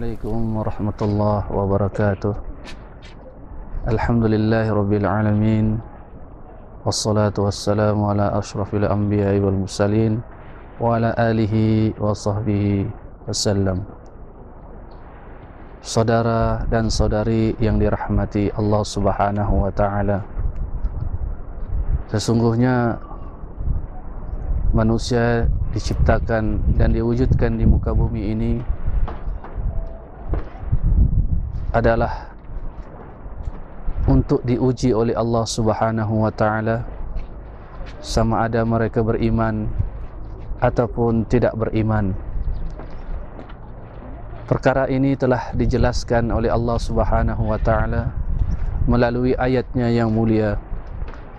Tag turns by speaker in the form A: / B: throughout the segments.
A: Assalamualaikum warahmatullahi wabarakatuh. Alhamdulillahirabbil alamin. Wassalatu wassalamu ala asyrafil anbiya'i wal mursalin wa ala alihi wa sahbihi wasallam. Saudara dan saudari yang dirahmati Allah Subhanahu wa taala. Sesungguhnya manusia diciptakan dan diwujudkan di muka bumi ini adalah untuk diuji oleh Allah Subhanahu wa taala, sama ada mereka beriman ataupun tidak beriman. Perkara ini telah dijelaskan oleh Allah Subhanahu wa taala melalui ayatnya yang mulia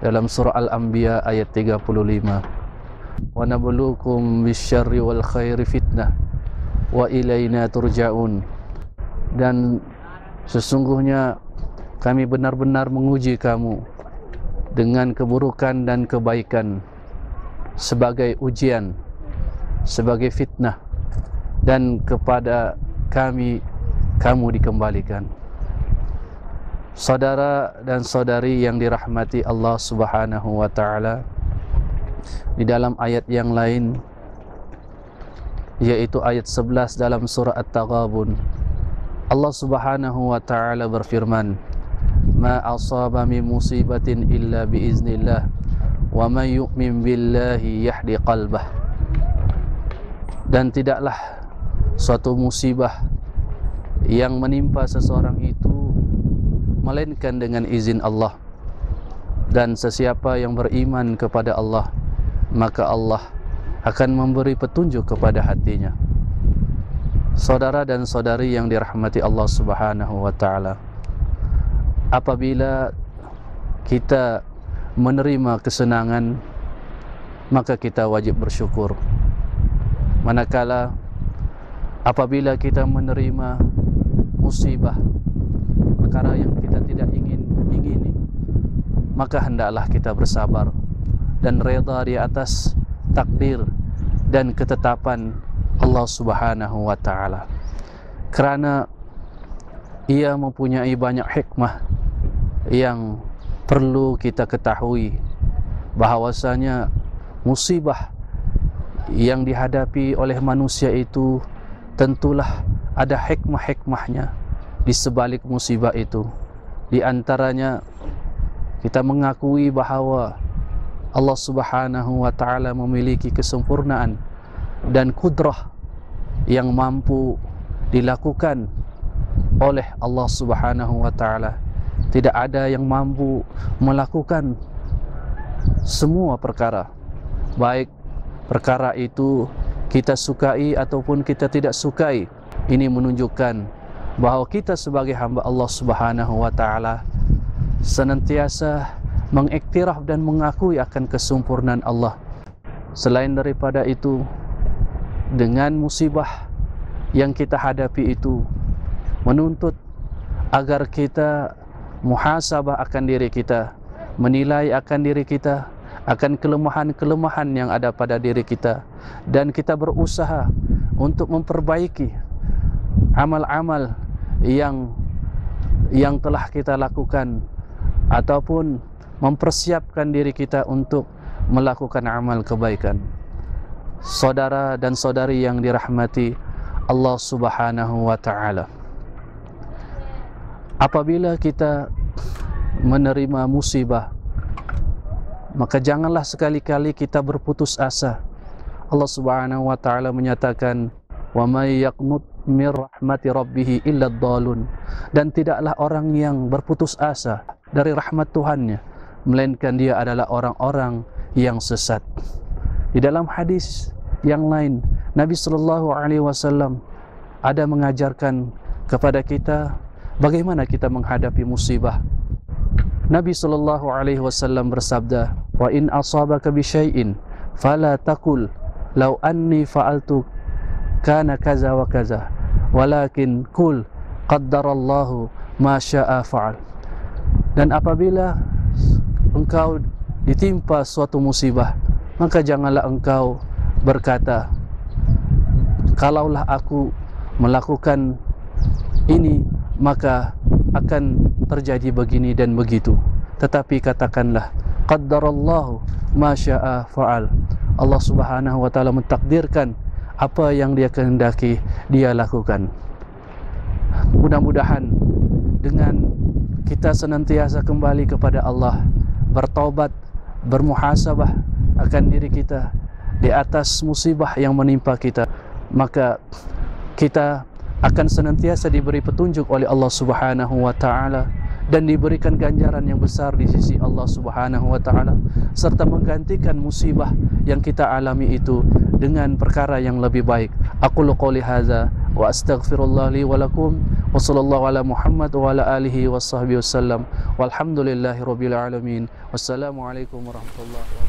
A: dalam surah Al-Anbiya ayat 35. Wa nabluukum bisyarri wal khairi fitnah wa ilaina turja'un. Dan sesungguhnya kami benar-benar menguji kamu dengan keburukan dan kebaikan sebagai ujian, sebagai fitnah, dan kepada kami kamu dikembalikan. Saudara dan saudari yang dirahmati Allah Subhanahu wa taala, di dalam ayat yang lain, yaitu ayat 11 dalam surah At-Taghabun, Allah Subhanahu wa taala berfirman, "Ma asaba min musibatin illa biiznillah, wa may yu'min billahi yahdi qalbah." Dan tidaklah suatu musibah yang menimpa seseorang itu melainkan dengan izin Allah. Dan sesiapa yang beriman kepada Allah, maka Allah akan memberi petunjuk kepada hatinya. Saudara dan saudari yang dirahmati Allah Subhanahu wa taala, apabila kita menerima kesenangan, maka kita wajib bersyukur. Manakala apabila kita menerima musibah, perkara yang kita tidak ingini, maka hendaklah kita bersabar dan reda di atas takdir dan ketetapan Allah Subhanahu wa taala, kerana Ia mempunyai banyak hikmah yang perlu kita ketahui, bahawasanya musibah yang dihadapi oleh manusia itu tentulah ada hikmah-hikmahnya di sebalik musibah itu. Di antaranya kita mengakui bahawa Allah Subhanahu wa taala memiliki kesempurnaan dan kudrah yang mampu dilakukan oleh Allah Subhanahu wa taala. Tidak ada yang mampu melakukan semua perkara, baik perkara itu kita sukai ataupun kita tidak sukai. Ini menunjukkan bahawa kita sebagai hamba Allah Subhanahu wa taala senantiasa mengiktiraf dan mengakui akan kesempurnaan Allah. Selain daripada itu, dengan musibah yang kita hadapi itu menuntut agar kita muhasabah akan diri kita, menilai akan diri kita, akan kelemahan-kelemahan yang ada pada diri kita, dan kita berusaha untuk memperbaiki amal-amal yang telah kita lakukan, ataupun mempersiapkan diri kita untuk melakukan amal kebaikan. Saudara dan saudari yang dirahmati Allah Subhanahu wa taala, apabila kita menerima musibah, maka janganlah sekali-kali kita berputus asa. Allah Subhanahu wa taala menyatakan, "Wa may yaqnut min rahmati rabbih illa ad-dallun." Dan tidaklah orang yang berputus asa dari rahmat Tuhannya, melainkan dia adalah orang-orang yang sesat. Di dalam hadis yang lain, Nabi sallallahu alaihi wasallam ada mengajarkan kepada kita bagaimana kita menghadapi musibah. Nabi sallallahu alaihi wasallam bersabda, "Wa in asabaka bi syai'in fala taqul law anni fa'altu kana kaza wa kaza, walakin qul qaddarallahu ma syaa fa'al." Dan apabila engkau ditimpa suatu musibah, maka janganlah engkau berkata, kalaulah aku melakukan ini, maka akan terjadi begini dan begitu. Tetapi katakanlah, qaddarallahu ma syaa fa'al. Allah Subhanahu wa taala mentakdirkan apa yang Dia kehendaki, Dia lakukan. Mudah-mudahan dengan kita senantiasa kembali kepada Allah, bertaubat, bermuhasabah akan diri kita di atas musibah yang menimpa kita, maka kita akan senantiasa diberi petunjuk oleh Allah Subhanahu wa taala dan diberikan ganjaran yang besar di sisi Allah Subhanahu wa taala, serta menggantikan musibah yang kita alami itu dengan perkara yang lebih baik. Aqulu qouli hadza wa astaghfirullah li wa lakum wa sallallahu ala Muhammad wa ala alihi washabbihi wasallam walhamdulillahi rabbil alamin. Wassalamu alaikum warahmatullahi wabarakatuh.